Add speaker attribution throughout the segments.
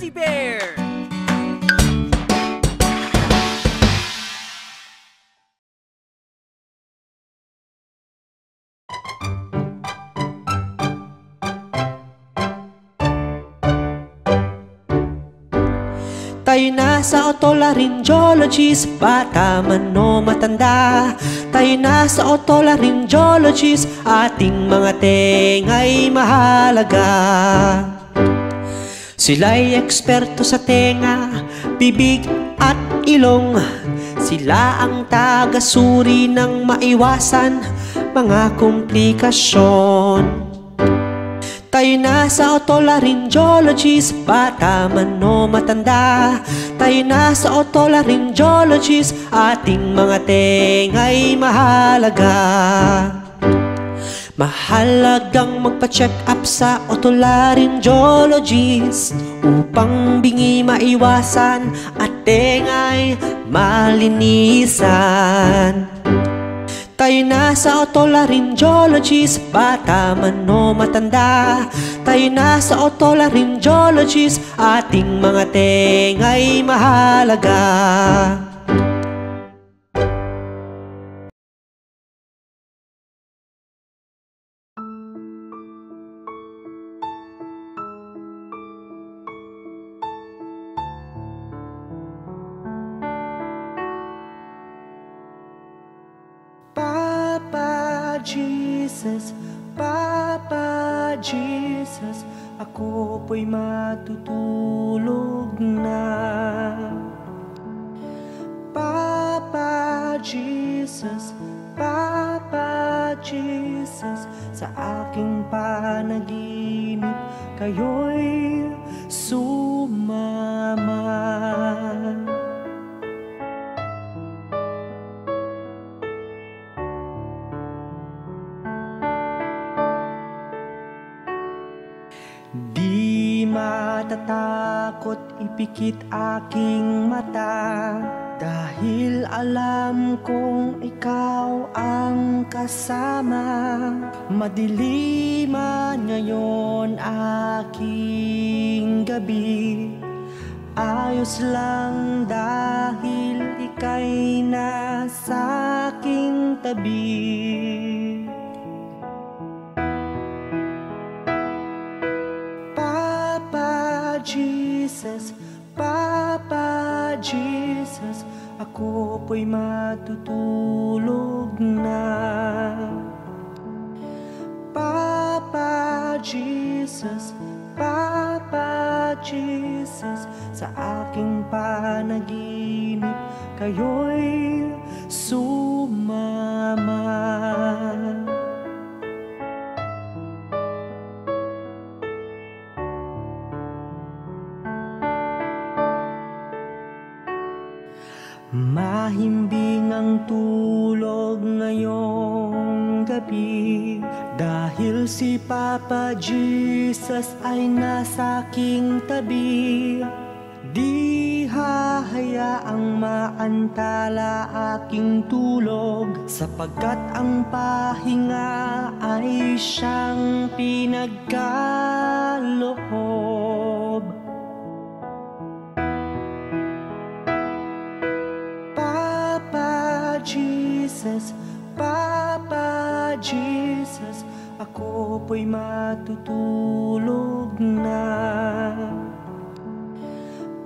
Speaker 1: Fuzzy Bear!
Speaker 2: Tayo na sa otolaryngologist, bata man o matanda. Tayo na sa otolaryngologist, ating mga tenga'y mahalaga. Sila'y eksperto sa tenga, bibig at ilong. Sila ang tagasuri ng maiwasan mga komplikasyon. Tayo na sa otolaryngologist, bata man o matanda. Tayo na sa otolaryngologist, ating mga tenga'y mahalaga. Mahalagang magpa-check up sa otolaryngologist upang bingi maiwasan at tenga'y malinisan. Tayo na sa otolaryngologist, bata man o matanda. Tayo na sa otolaryngologist, ating mga tenga'y mahalaga. Jesus, Papa Jesus, ako po'y matutulog na. Papa Jesus, Papa Jesus, sa aking panaginip kayo'y sumama. Di matatakot ipikit aking mata, dahil alam kong ikaw ang kasama. Madilim man ngayon aking gabi, ayos lang dahil ika'y nasa aking tabi. Jesus, Papa Jesus, ako po'y matutulog na. Papa Jesus, Papa Jesus, sa aking panaginip kayo'y sumama. Mahimbing ang tulog ngayong gabi, dahil si Papa Jesus ay nasa aking tabi. Di hahayaang maantala aking tulog, sapagkat ang pahinga ay siyang pinagkaloob. Jesus, Papa Jesus, ako po'y matutulog na.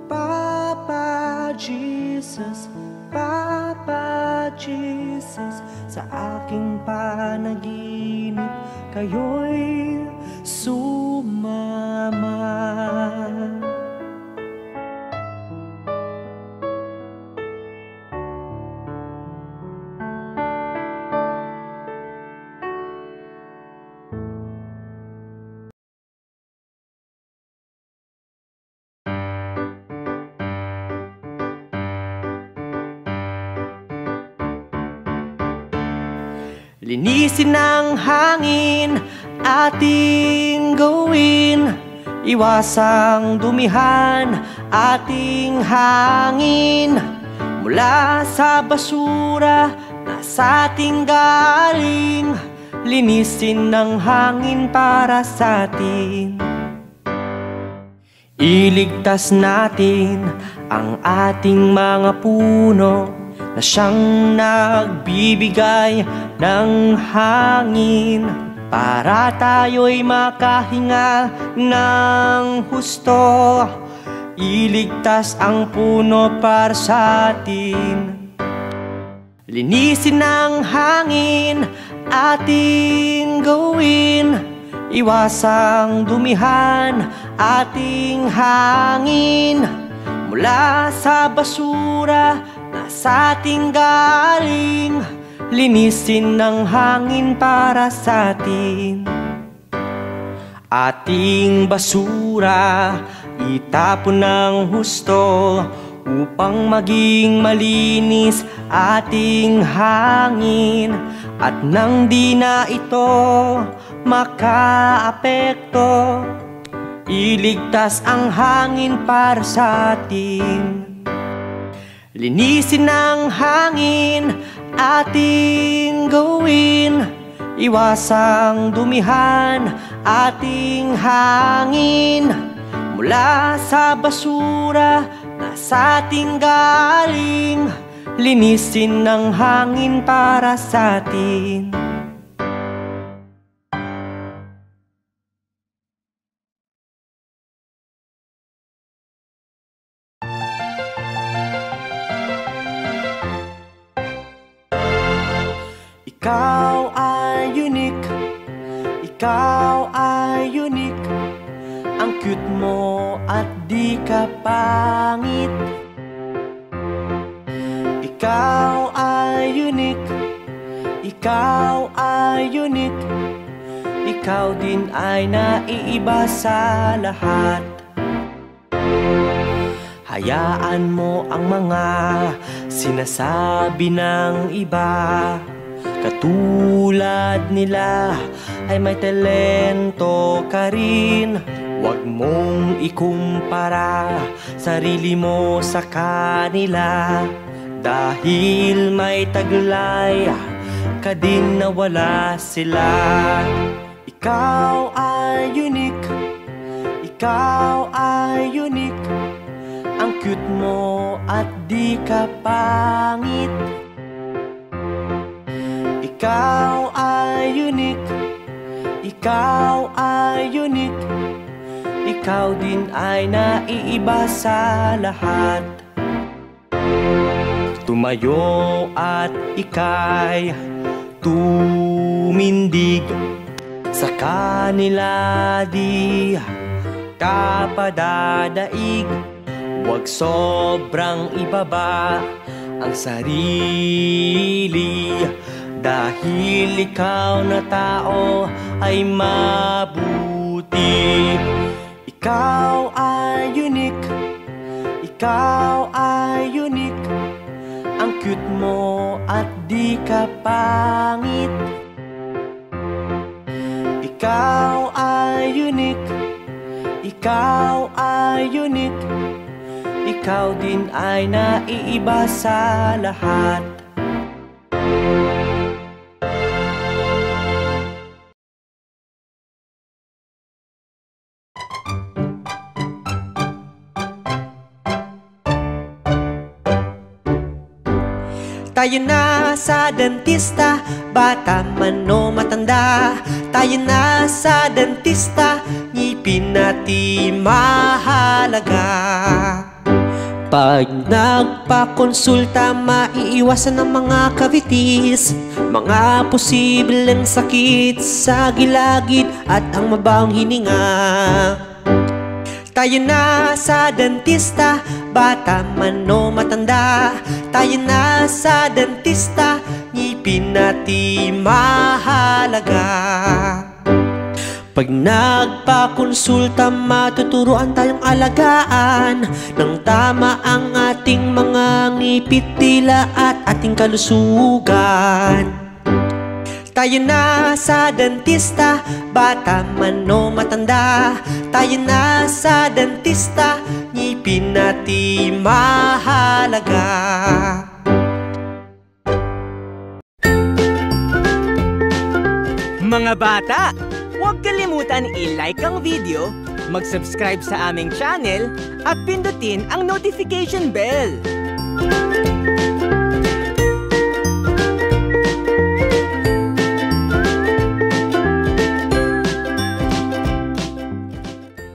Speaker 2: Papa Jesus, Papa Jesus, sa aking panaginip kayo'y sumama. Linisin ang hangin ating gawin, iwasang dumihan ating hangin mula sa basura na sa ating galing. Linisin ang hangin para sa atin. Iligtas natin ang ating mga puno na siyang nagbibigay ng hangin para tayo'y makahinga ng husto. Iligtas ang puno para sa atin. Linisin ng hangin ating gawin, iwasang dumihan ating hangin mula sa basura na sa ating galing. Linisin ng hangin para sa atin. Ating basura itapon ng husto upang maging malinis ating hangin, at nang di na ito makaapekto, iligtas ang hangin para sa atin. Linisin ng hangin ating gawin, iwasang dumihan ating hangin mula sa basura na sa ating galing. Linisin ng hangin para sa atin. Ikaw ay unique, ikaw ay unique. Ang cute mo at di ka pangit. Ikaw ay unique, ikaw ay unique. Ikaw din ay naiiba sa lahat. Hayaan mo ang mga sinasabi ng iba, katulad nila ay may talento ka rin. Huwag mong ikumpara sarili mo sa kanila, dahil may taglay ka din na wala sila. Ikaw ay unique, ikaw ay unique. Ang cute mo at di ka pangit. Ikaw ay unique, ikaw ay unique. Ikaw din ay naiiba sa lahat. Tumayo at ika'y tumindig, sa kanila di ka padadaig. Huwag sobrang ibaba ang sarili, dahil ikaw na tao ay mabuti. Ikaw ay unique, ikaw ay unique. Ang cute mo at di ka pangit. Ikaw ay unique, ikaw ay unique. Ikaw din ay naiiba sa lahat. Tayo na sa dentista, bata man o matanda. Tayo na sa dentista, ngipin natin mahalaga. Pag nagpakonsulta, maiiwasan ng mga cavities, mga posibleng sakit sa gilagid at ang mabahong hininga. Tayo na sa dentista, bata man o matanda. Tayo na sa dentista, ngipin natin mahalaga. Pag nagpakonsulta, matuturuan tayong alagaan ng tama ang ating mga ngipit, dila at ating kalusugan. Tayo na sa dentista, bata man o matanda. Tayo na sa dentista, ngipin natin mahalaga.
Speaker 1: Mga bata, huwag kalimutan i-like ang video, mag-subscribe sa aming channel at pindutin ang notification bell.